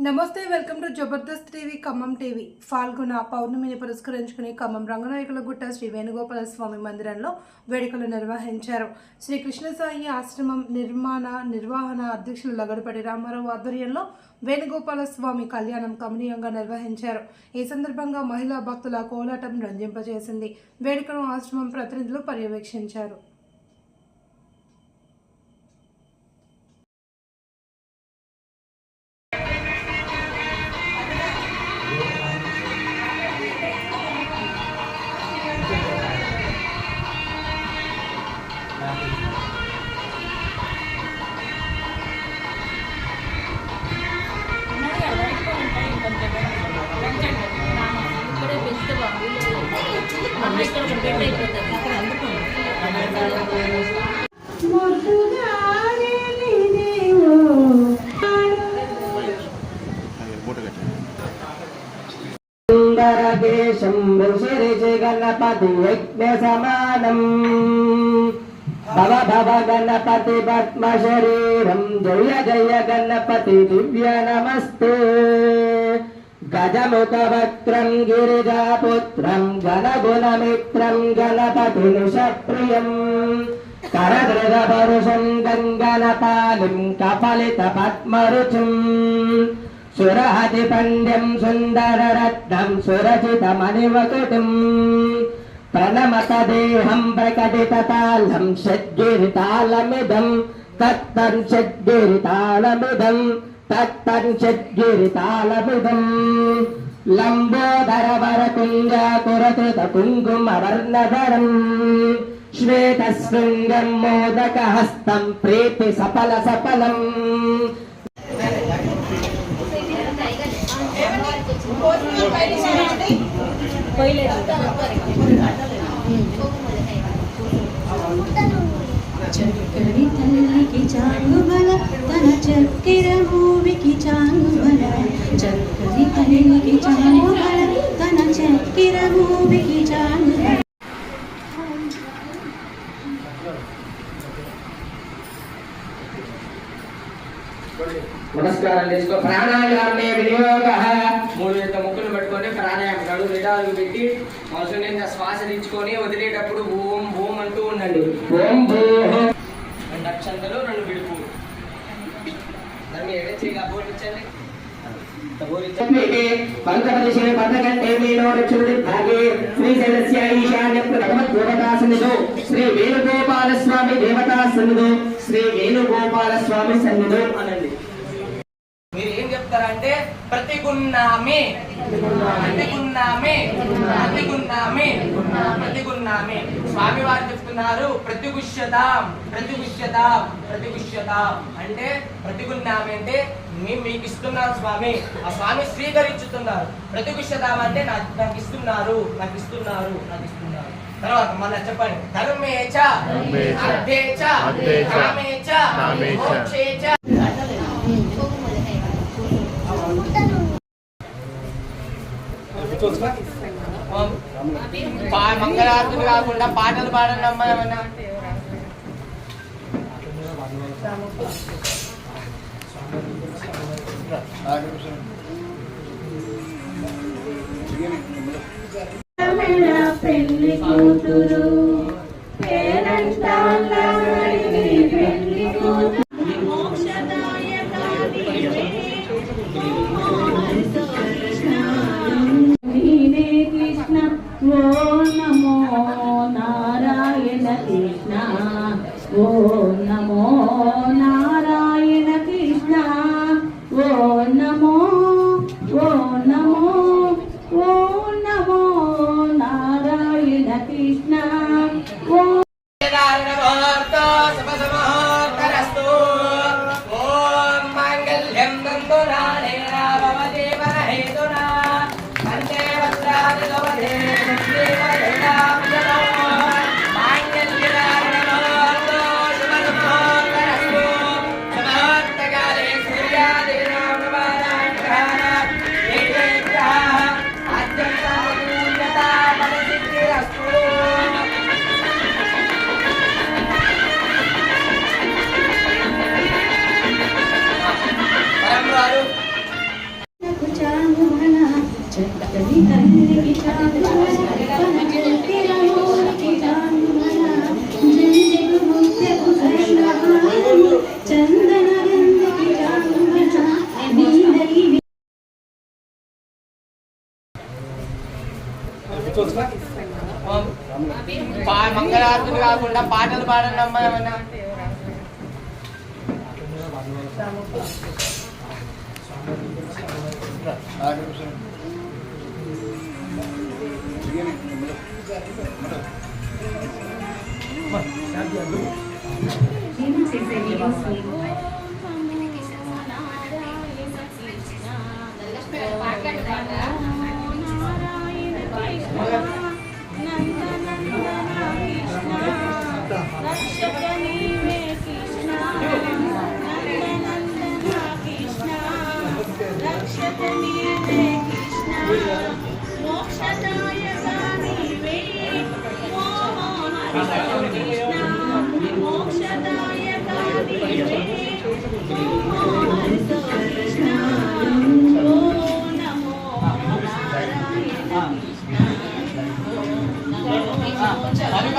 నమస్తే, welcome to Jabardasth TV Khammam TV. ఫాల్గుణ పౌర్ణమిని పురస్కరించుకుని ఖమ్మం రంగనాయకులగుట్ట శ్రీ వేణుగోపాల స్వామి మందిరంలో వేడుకలు నిర్వహించారు. శ్రీ కృష్ణసాయి ఆశ్రమం నిర్వహణ అధ్యక్షులు లగడపడి రామారావు ఆధ్వర్యంలో వేణుగోపాల స్వామి కళ్యాణం కమనీయంగా నిర్వహించారు. ఈ సందర్భంగా మహిళా భక్తుల కోలాటం రంజింపజేసింది. వేడుకను ఆశ్రమం ప్రతినిధులు పర్యవేక్షించారు. गणपति यज्ञ समानम भव भव गणपति पद्म शरीरम जय जय गणपति दिव्य नमस्ते गजमुख वक्त्रं गिरिजापुत्रं गणगुणमित्रं गणपति निषप्रियं करदृढपरुषं गङ्गणपालिं कपलित पद्मरुचिं सुरहतिपण्ड्यं सुन्दररत्नं सुरचितमणिवकुटुं प्रणमतदेहं प्रकटिततालं षड्गिरितालमिदं तत्तं षड्गिरितालमिदं तत्तञ्चिद्गिरितालमिदं लम्बोदरवरकुञ्जाकुरकृतकुङ्कुमवर्णधरं श्वेतशृङ्गं मोदकहस्तं प्रीतिसफलसफलम् చక్కని తల్లికి చాంగుబల తన చక్కెర భూమికి చాంగుబల చక్కని తల్లికి చాంగుబల తన చక్కెర భూమికి చాంగుబల. నమస్కారం చేసుకో. ప్రాణాయామే వినియోగ. మూడు యొక్క ముక్కులు పట్టుకొని ప్రాణాయామం నడు విడాలు పెట్టి మనసుని శ్వాస తీర్చుకొని వదిలేటప్పుడు ఓం ఓం అంటూ ఉండండి. ఓం భూం. రెండు అక్షంతలు, రెండు విడుపు. దాన్ని ఎడచేగా బోధించండి. పంచపదిశే పదకంటే మీలో రక్షుడి భాగే శ్రీశైలస్య ఈశాన్య భగవద్ దేవతా సన్నిధో శ్రీ వేణుగోపాల స్వామి దేవతా సన్నిధో శ్రీ వేణుగోపాల స్వామి సన్నిధో అనండి. మీరు ఏం చెప్తారంటే ప్రతిగున్నామి ప్రతిగున్నామి ప్రతిగున్నామి ప్రతిగున్నామి. స్వామి వారు చెప్తున్నారు ప్రతిగుష్యతాం ప్రతిగుష్యతాం ప్రతిగుష్యతాం అంటే ప్రతిగున్నామి అంటే మీకు ఇస్తున్నారు స్వామి. ఆ స్వామి స్వీకరించుతున్నారు. ప్రతిగుష్యతాం అంటే నాకు ఇస్తున్నారు నాకు ఇస్తున్నారు నాకు ఇస్తున్నారు. తర్వాత మన చెప్పండి ధర్మేచ అర్థేచ కామేచ మోక్షేచ. మంగళారతులు కాకుండా పాటలు పాడండి అమ్మా. ఏమన్నా పెళ్లి కూతురు పేరంటాల పెళ్లి కూతురు ఓ నమో నారాయణ కృష్ణ ఓ నమో నారాయణ కృష్ణ ఓ నమో ఓ నమో ఓ నమో నారాయణ కృష్ణ ఓ మంగళారతులు కాకుండా పాటలు పాడండి అమ్మా ఏమన్నా. అవి